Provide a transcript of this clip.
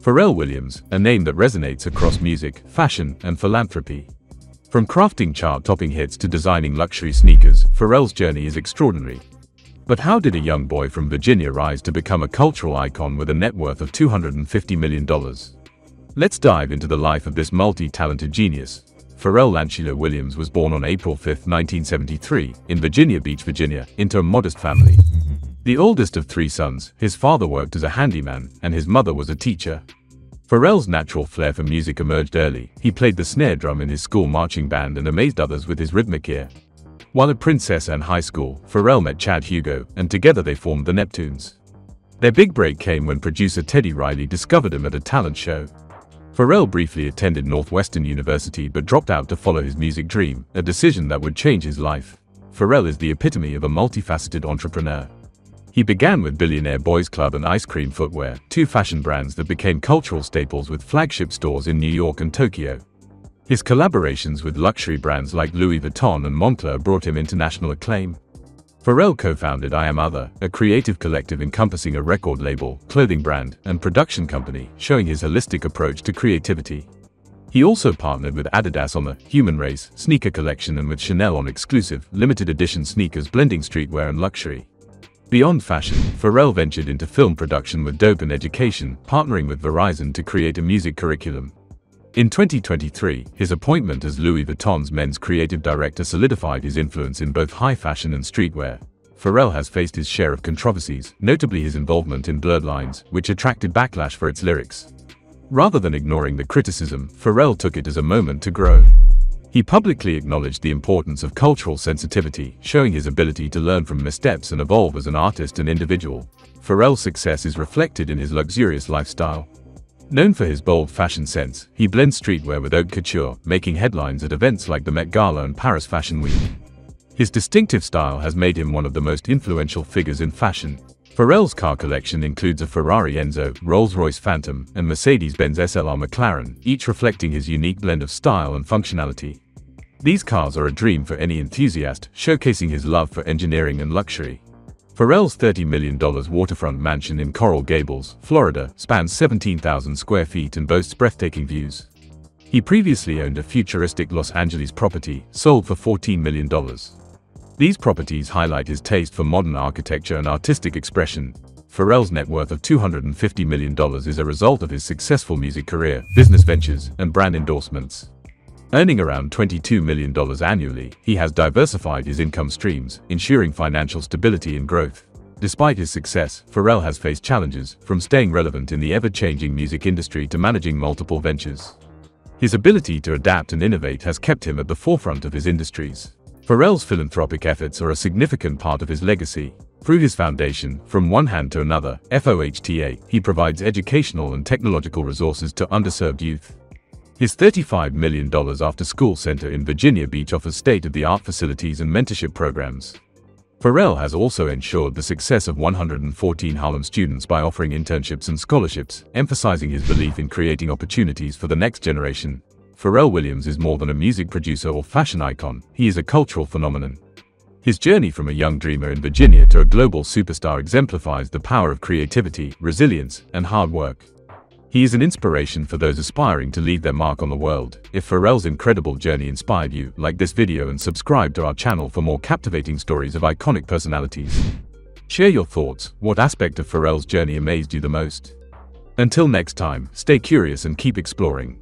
Pharrell Williams, a name that resonates across music, fashion, and philanthropy. From crafting chart-topping hits to designing luxury sneakers, Pharrell's journey is extraordinary. But how did a young boy from Virginia rise to become a cultural icon with a net worth of $250 million? Let's dive into the life of this multi-talented genius. Pharrell Langelo Williams was born on April 5, 1973, in Virginia Beach, Virginia, into a modest family. The oldest of three sons, his father worked as a handyman, and his mother was a teacher. Pharrell's natural flair for music emerged early. He played the snare drum in his school marching band and amazed others with his rhythmic ear. While at Princess Anne High School, Pharrell met Chad Hugo, and together they formed the Neptunes. Their big break came when producer Teddy Riley discovered him at a talent show. Pharrell briefly attended Northwestern University but dropped out to follow his music dream, a decision that would change his life. Pharrell is the epitome of a multifaceted entrepreneur. He began with Billionaire Boys Club and Ice Cream Footwear, two fashion brands that became cultural staples with flagship stores in New York and Tokyo. His collaborations with luxury brands like Louis Vuitton and Moncler brought him international acclaim. Pharrell co-founded I Am Other, a creative collective encompassing a record label, clothing brand, and production company, showing his holistic approach to creativity. He also partnered with Adidas on the Human Race sneaker collection and with Chanel on exclusive, limited edition sneakers blending streetwear and luxury. Beyond fashion, Pharrell ventured into film production with Dope and Education, partnering with Verizon to create a music curriculum. In 2023, his appointment as Louis Vuitton's men's creative director solidified his influence in both high fashion and streetwear. Pharrell has faced his share of controversies, notably his involvement in Blurred Lines, which attracted backlash for its lyrics. Rather than ignoring the criticism, Pharrell took it as a moment to grow. He publicly acknowledged the importance of cultural sensitivity, showing his ability to learn from missteps and evolve as an artist and individual. Pharrell's success is reflected in his luxurious lifestyle. Known for his bold fashion sense, he blends streetwear with haute couture, making headlines at events like the Met Gala and Paris Fashion Week. His distinctive style has made him one of the most influential figures in fashion. Pharrell's car collection includes a Ferrari Enzo, Rolls-Royce Phantom, and Mercedes-Benz SLR McLaren, each reflecting his unique blend of style and functionality. These cars are a dream for any enthusiast, showcasing his love for engineering and luxury. Pharrell's $30 million waterfront mansion in Coral Gables, Florida, spans 17,000 square feet and boasts breathtaking views. He previously owned a futuristic Los Angeles property, sold for $14 million. These properties highlight his taste for modern architecture and artistic expression. Pharrell's net worth of $250 million is a result of his successful music career, business ventures, and brand endorsements. Earning around $22 million annually, he has diversified his income streams, ensuring financial stability and growth. Despite his success, Pharrell has faced challenges, from staying relevant in the ever-changing music industry to managing multiple ventures. His ability to adapt and innovate has kept him at the forefront of his industries. Pharrell's philanthropic efforts are a significant part of his legacy. Through his foundation, From One Hand to Another, FOHTA, he provides educational and technological resources to underserved youth. His $35 million after-school center in Virginia Beach offers state-of-the-art facilities and mentorship programs. Pharrell has also ensured the success of 114 Harlem students by offering internships and scholarships, emphasizing his belief in creating opportunities for the next generation. Pharrell Williams is more than a music producer or fashion icon, he is a cultural phenomenon. His journey from a young dreamer in Virginia to a global superstar exemplifies the power of creativity, resilience, and hard work. He is an inspiration for those aspiring to leave their mark on the world. If Pharrell's incredible journey inspired you, like this video and subscribe to our channel for more captivating stories of iconic personalities. Share your thoughts. What aspect of Pharrell's journey amazed you the most? Until next time, stay curious and keep exploring.